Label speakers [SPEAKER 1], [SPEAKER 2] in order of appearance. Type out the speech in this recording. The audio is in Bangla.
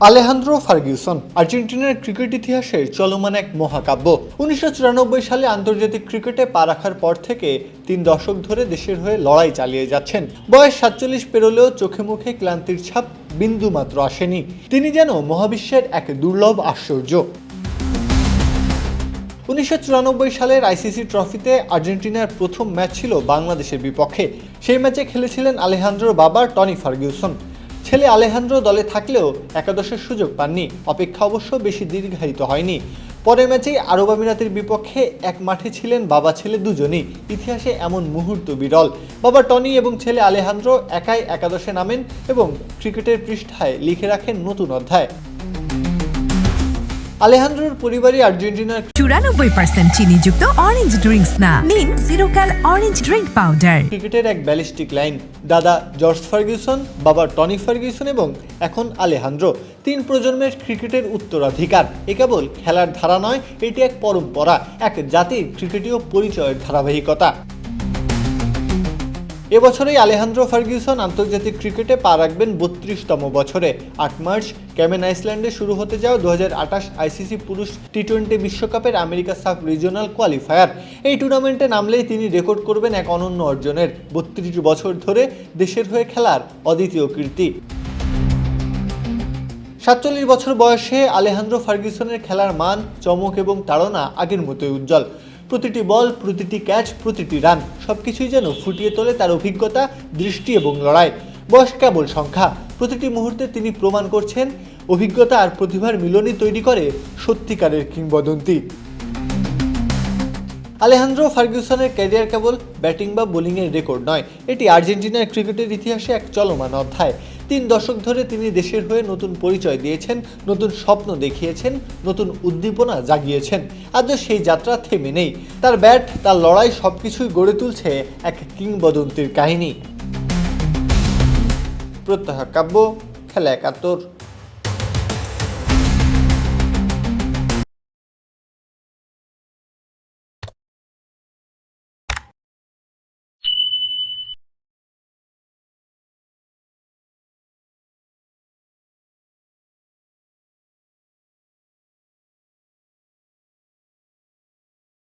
[SPEAKER 1] আলেহান্দ্রো ফার্গুসন আর্জেন্টিনার ক্রিকেট ইতিহাসের চলমান এক মহাকাব্য। ১৯৯৪ সালে আন্তর্জাতিক ক্রিকেটে পা রাখার পর থেকে ৩ দশক ধরে দেশের হয়ে লড়াই চালিয়ে যাচ্ছেন। বয়স ৪৭ পেরোলেও চোখে মুখে ক্লান্তির ছাপ বিন্দুমাত্র আসেনি। তিনি যেন মহাবিশ্বের এক দুর্লভ আশ্চর্য। ১৯৯৪ সালের আইসিসি ট্রফিতে আর্জেন্টিনার প্রথম ম্যাচ ছিল বাংলাদেশের বিপক্ষে। সেই ম্যাচে খেলেছিলেন আলেহান্দ্রোর বাবা টনি ফার্গুসন। ছেলে আলেহান্দ্রো দলে থাকলেও একাদশের সুযোগ পাননি। অপেক্ষা অবশ্য বেশি দীর্ঘায়িত হয়নি। পরের ম্যাচেই আরব আমিরাতের বিপক্ষে এক মাঠে ছিলেন বাবা ছেলে দুজনই। ইতিহাসে এমন মুহূর্ত বিরল। বাবা টনি এবং ছেলে আলেহান্দ্রো একাই একাদশে নামেন এবং ক্রিকেটের পৃষ্ঠায় লিখে রাখেন নতুন অধ্যায়। আলেহান্দ্রোর পরিবারই আর্জেন্টিনার
[SPEAKER 2] ৯৪% চিনিযুক্ত অরেঞ্জ ড্রিঙ্কস না, নিন জিরো ক্যাল অরেঞ্জ ড্রিঙ্ক পাউডার।
[SPEAKER 1] ক্রিকেটের এক ব্যালিস্টিক লাইন। দাদা জর্জ ফার্গুসন, বাবা টনি ফার্গুসন এবং এখন আলেহান্দ্রো, ৩ প্রজন্মের ক্রিকেটের উত্তরাধিকার। এ কেবল খেলার ধারা নয়, এটি এক পরম্পরা, এক জাতির ক্রিকেটীয় পরিচয়ের ধারাবাহিকতা। এবছরেই আলেহান্দ্রো ফার্গুসন আন্তর্জাতিক ক্রিকেটে পা রাখবেন ৩২তম বছরে। ৮ মার্চ ক্যামেন আইল্যান্ডে শুরু হতে যাওয়া ২০২৮ আইসিসি পুরুষ টি-20 বিশ্বকাপের আমেরিকা সাব রিজিওনাল কোয়ালিফায়ার। এই টুর্নামেন্টে নামলেই তিনি রেকর্ড করবেন এক অনন্য অর্জনের, ৩২ বছর ধরে দেশের হয়ে খেলার অদ্বিতীয় কীর্তি। ৪৭ বছর বয়সে আলেহান্দ্রো ফার্গুসনের খেলার মান, চমক এবং তাড়না আগের মতোই উজ্জ্বল। প্রতিটি বল, প্রতিটি ক্যাচ, প্রতিটি রান সবকিছুই যেন ফুটিয়ে তোলে তার অভিজ্ঞতা, দৃষ্টি এবং লড়াই। বয়স কেবল সংখ্যা, প্রতিটি মুহূর্তে তিনি প্রমাণ করছেন অভিজ্ঞতা আর প্রতিভার মিলনই তৈরি করে সত্যিকারের কিংবদন্তি। আলেহান্দ্রো ফার্গুসনের ক্যারিয়ার কেবল ব্যাটিং বা বোলিংয়ের রেকর্ড নয়, এটি আর্জেন্টিনার ক্রিকেটের ইতিহাসে এক চলমান অধ্যায়। ৩ দশক ধরে তিনি দেশের হয়ে নতুন পরিচয় দিয়েছেন, নতুন স্বপ্ন দেখিয়েছেন, নতুন উদ্দীপনা জাগিয়েছেন। আজও সেই যাত্রা থেমে নেই। তার ব্যাট, তার লড়াই সবকিছুই গড়ে তুলছে এক কিংবদন্তির কাহিনী। প্রত্যহ কাব্য, খেলা ৭১।